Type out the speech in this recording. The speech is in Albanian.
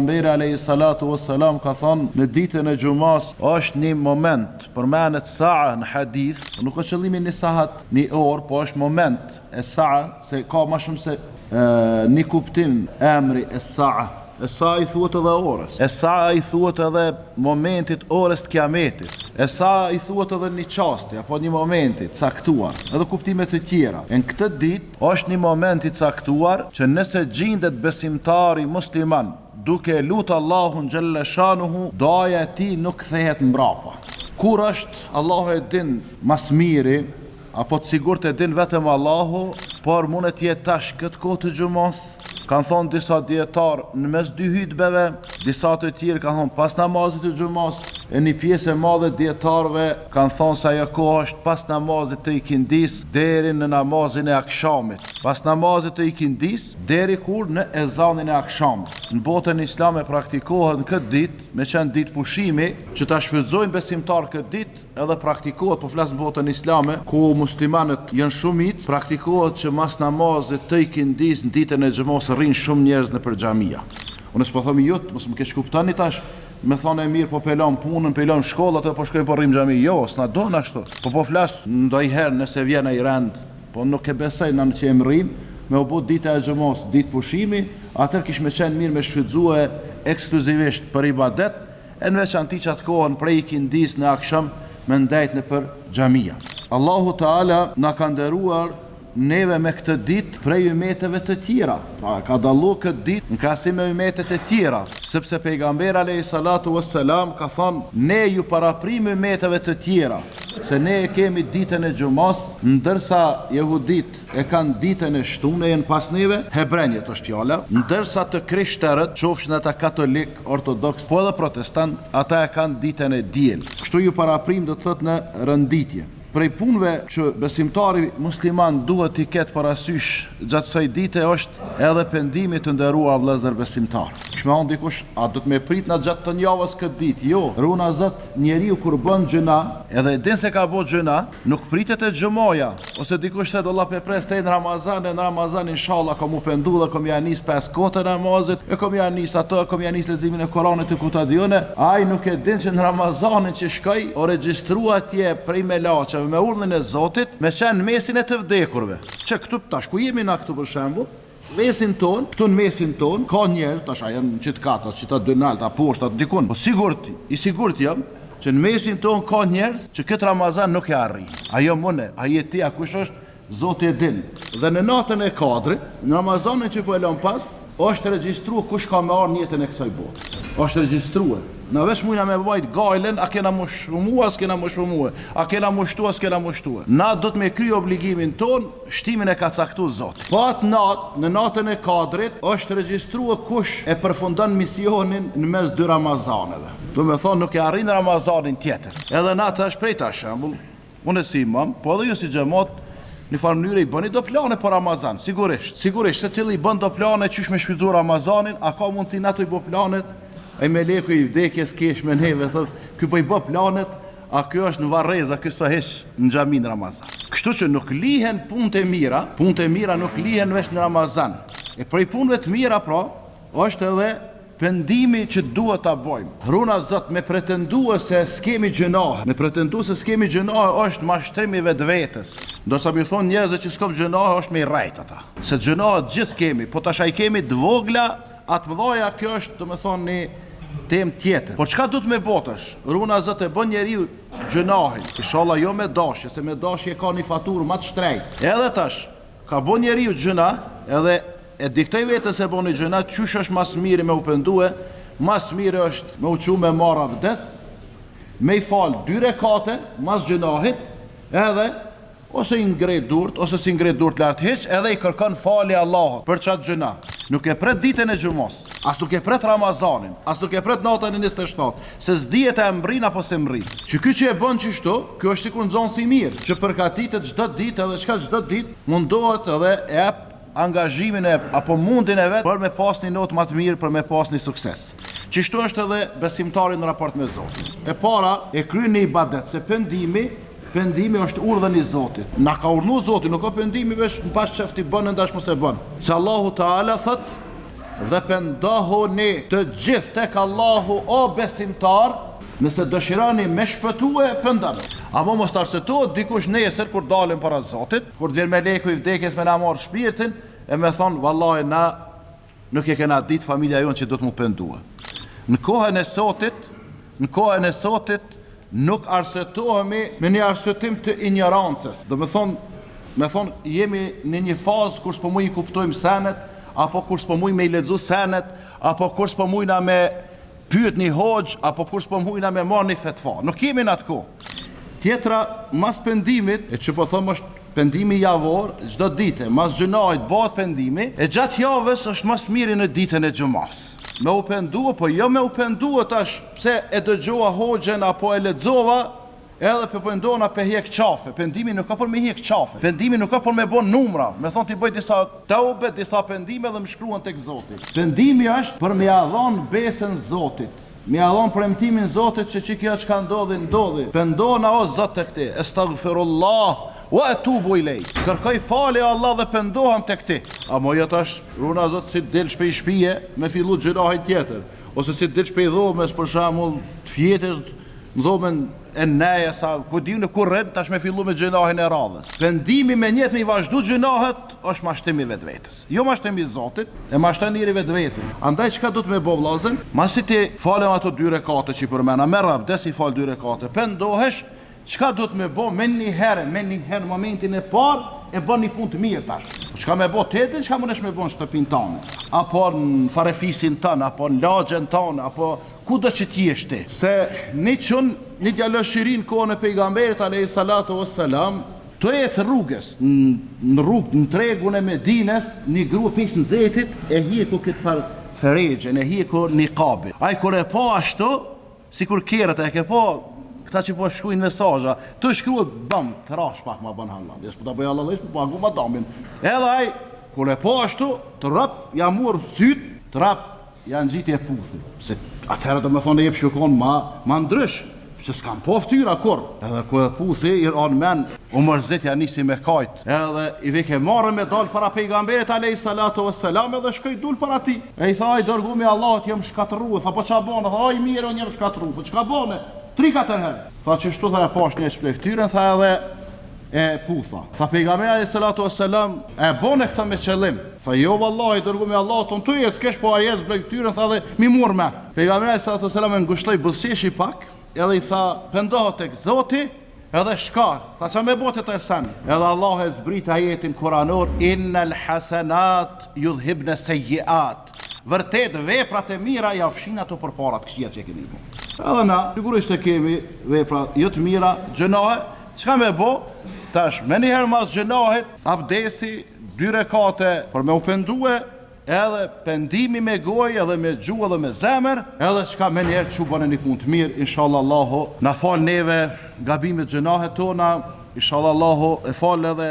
Pejgamberi alayhi salatu wassalam ka thënë në ditën e xumas është një moment, përmenet sa'a në hadith, nuk ka qëllimi një sahat, një orë, po është moment e sa'a, se ka më shumë se një kuptim emri e sa'a. E sa'a i thuhet edhe orës. E sa'a i thuhet edhe momentit orës të kiametit. E sa'a i thuhet edhe një çasti apo një momenti caktuar, edhe kuptime të tjera. Në këtë ditë është një moment i caktuar që nëse gjendet besimtari musliman duke lutë Allahun xhalla shanuhu, doja e tij nuk kthehet mbrapa. Kur është Allahu e din mas miri, apo të sigurt e din vetëm Allahu, por mund të jetë tash këtë kohë të xumos. Kanë thonë disa dietar në mes dy hutbeve, disa të tjerë kanë thonë pas namazit të xumos, e një pjesë e madhe dietarëve kanë thonë se ajo kohë është pas namazit të ikindis deri në namazin e akşamit. Pas namazit të ikindis deri kur në ezanin e akşamit. Në botën islame praktikohet në këtë ditë, me qenë ditë pushimi, që ta shfrytëzojnë besimtar këtë ditë, edhe praktikohet, po flas në botën islame, ku muslimanët janë shumit, praktikohet që mas namazit të ikindis në ditën e xumos rrin shumë njerëz në për xhamia. Unë s'po them jot, mos më keq kuptoni tash, me thonë e mirë, po pelon punën, pelon shkollat, po shkojnë po rrim xhami. Jo, s'na don ashtu. Po flas ndonjëherë nëse vjen ai rend, po nuk e besoj në që em rrim, me u bë dita e xumos, ditë pushimi, atëherë kish më qenë mirë me shfrytëzue ekskluzivisht për ibadet, e në veçanti që atë kohën prej ikindis në akşam me ndajt në për xhamia. Allahu Teala na ka nderuar neve me këtë ditë prej umeteve të tjera. Pra, ka dallu këtë ditë në krahasim me umetet e tjera, sepse pejgamberi alayhi salatu wassalam ka thënë ne ju paraprim umeteve të tjera, se ne e kemi ditën e xumas, ndërsa jehudit e kanë ditën e shtunë, janë pas neve, hebrenjët është fjala, ndërsa të krishterët, qofshin ata katolik, ortodoks, po edhe protestant, ata e kanë ditën e diel. Kështu ju paraprim do të thotë në rënditje. Prej punëve që besimtari musliman duhet i ketë parasysh gjatë kësaj dite është edhe pendimi të nderuar vëllezër besimtar. Kishme thonë dikush, a do të më prit na gjatë të javës këtë ditë? Jo, runa Zot, njeriu kur bën gjëna, edhe din se ka bërë gjëna, nuk pritet e xhumoja, ose dikush thotë Allah pe pres te në Ramazan inshallah kam u pendu dhe kam ja nis 5 kohë namazit, e kam ja nis ato, kam ja nis leximin e Kuranit të kutadione, ai nuk e din që në Ramazanin që shkoi, o regjistrua atje prej melaçe me urdhën e Zotit, me qenë mesin e të vdekurve. Që këtu tash ku jemi na këtu për shembull, mesin ton, këtu në mesin ton, ka njerëz tash janë çit katat, çita dynalta, poshta dikun. Po sigurt jam që në mesin ton ka njerëz që këtë Ramazan nuk e arrin. Ajo mune, a je ti, a kush është, Zoti e din. Dhe në natën e kadrit, në Ramazanin që po e lëm pas, është regjistruar kush ka me ardhur në jetën e kësaj bote. Është regjistruar. Na vesh mujna me vajt gajlen, a kena më shumua, s'kena më shumua, a kena më shtua, s'kena më shtua. Na do të me kry obligimin ton, shtimin e ka caktu Zoti. Po atë natë, në natën e kadrit, është regjistruar kush e përfundon misionin në mes dy Ramazaneve. Do me thonë nuk e arrin Ramazanin tjetër. Edhe natë është prej ta shembull, unë si imam, po edhe ju si xhamat, në farë mënyrë i bëni do plane për Ramazan, sigurisht se cili i bën do plane qysh me shfrytëzu Ramazanin, a ka mundësi natë i bë planet, ai meleku i vdekjes kesh me neve, thot, ky po i bë planet, a ky është në varreza, ky sa heq në xhamin Ramazan. Kështu që nuk lihen punët e mira nuk lihen veç në Ramazan. E prej punëve të mira pra, është edhe pendimi që duhet ta bëjmë. Runa Zot, me pretendua se s'kemi gjënahe, është mashtrimi vetvetes. Ndosa më thon njerëz që s'kam gjënahe është me rrejt ata. Se gjënahe gjithë kemi, po tash ai kemi të vogla, atë mëdhaja, kjo është domethënë një temë tjetër. Po çka duhet me botash? Runa Zot e bën njeriu gjënahin. Inshallah jo me dashje, se me dashje ka një faturë më të shtrenjtë. Edhe tash ka bën njeriu gjëna, edhe e diktoj vetë se boni gjëna, qysh është mas miri me u pendue, mas miri është me u qu me marra vdes, me i falë 2 rekate, mas gjënahit, edhe ose i ngrej durt, ose si ngrej durt lartë heq, edhe i kërkon fali Allahut për qatë gjëna. Nuk e pret ditën e xumos, as nuk e pret Ramazanin, as nuk e pret natën e 27, se s'dihet e mbrin apo se mbrin. Që ky që e bën çështo, ky është sikur nxon si mirë, që përgatitet çdo ditë edhe çka çdo ditë mundohet edhe e jap angazhimin e apo mundin e vet për me pas një notë më të mirë, për me pas një sukses. Qështu është edhe besimtari në raport me Zotin. E para e kryen një ibadet, se pendimi është urdhën i Zotit. Na ka urdhëruar Zoti, nuk ka pendimi veç në pas çfarë ti bën ndash mos e bën. Se Allahu Teala thot: dhe pendohuni të gjithë tek Allahu o besimtar, nëse dëshironi me shpëtue, pëndoni. Apo mos të arsetohet dikush nesër kur dalim para Zotit, kur vjen me leku i vdekjes me na marr shpirtin e me thonë, vallahi na nuk e kena ditë familja jonë që do të mu pendue. Në kohën e sotit nuk arsetohemi me një arsetim të ignorancës. Do me thonë jemi në një fazë kur s'po muj i kuptojmë senet, apo kur s'po muj me i lexu senet, apo kur s'po mujna me pyet një hoxh, apo kur s'po mujna me marr një fetva. Nuk jemi në atë kohë. Tjetra, mas pendimit, e që po thëmë është pendimi javor, çdo ditë, mas gjunajt bëhet pendimi, e gjatë javës është mas miri në ditën e xumas. Me u pendua, po jo me u pendua tash, pse e dëgjova hoxhen apo e lexova, edhe për pendona për hjek qafe. Pendimi nuk ka për me hjek qafe. Pendimi nuk ka për me bon numra. Me thonë t'i bëj disa taube, disa pendime dhe më shkruan tek Zoti. Pendimi është për me adhon besën Zotit. Me adhon premtimin Zotit që kjo që ka ndodhi. Pendona o Zot të këti. Astaghfirullah wa atubu ilej. Kërkoj falje Allah dhe pendohem të këti. A moja tash, runa Zot si del shpej shpije me fillu gjërahet tjetër. Ose si del shpej dhomës, për shembull të fjetës, në dhomën e neje, sa ku di në kurrent, tash me fillu me gjunahin e radhës. Pendimi me njetë me i vazhdu gjunahet, është mashtimi vetvetes. Jo mashtimi Zotit, e mashtëniri vetvetin. Andaj çka do të me bo vllazën, masi ti falem ato 2 rekate që i përmena, merr abdes i fal 2 rekate, pendohesh, çka do të me bo me një herë momentin e parë, e bën një punë të mirë tash. Çka me bo tetin, çka mundesh me bo në shtëpinë tënde, apo në farefisin tënë, apo në lagjen tënë, apo kudo që t'jesh ti. Se një djaloshërin kohën e pejgamberit alayhi salatu wassalam, të ecë rrugës, në rrugë, në tregun e Medines, një grua pis në zetit, e hjeku këtë feregjen, e hjeku niqabin. Ai kur e pa ashtu, sikur kerët e ke pa, këta që po shkruajnë mesazha, të shkruat bam, të rash pak ma bën halal. Jes po ta bëj halal, po pagu ma damin. Edhe ai kur e po ashtu, të rap ja mor syt, të rap ja ngjitje puthi. Se atëherë do të thonë jep shikon ma ndrysh, se s'kam po ftyra kur. Edhe kur e puthi i on men, u mërzit ja nisi me kajt. Edhe i vike marrë me dal para pejgamberit alayhi salatu wassalam edhe shkoi dul para ti. E i tha ai dërgumi i Allahut jam shkatërruar, tha po ç'a bën? Tha ai mirë unë jam shkatërruar. Po çka bën? 3-4 herë. Tha që shtu tha e pash një shpleftyrën, tha edhe e putha. Tha pejgamberi alayhi salatu wassalam, e bone këta me qëllim. Tha jo vallahi dërgumi i Allahut, unë ty s'kesh po ai shpleftyrën, tha dhe mi mur me. Pejgamberi alayhi salatu wassalam e ngushtoi buzëqeshi pak, edhe i tha pendohet tek Zoti, edhe shka. Tha qa me bote të ersen. Edhe Allah e zbrit ajetin kuranor, innal hasanat yudhibna sayyiat. Vërtet veprat e mira ja fshin ato përparat këqija që keni bo. Edhe na, sigurisht e kemi vepra jo të mira, gjënahe, çka me bo? Tash, me njëherë mas gjënahet, abdesi, 2 rekate për me u pendue, edhe pendimi me gojë, edhe me gjuhë, edhe me zemër, edhe çka me njëherë që bëne një punë të mirë, inshallah Allahu, na fal neve gabimet gjënahet tona, inshallah Allahu e fal edhe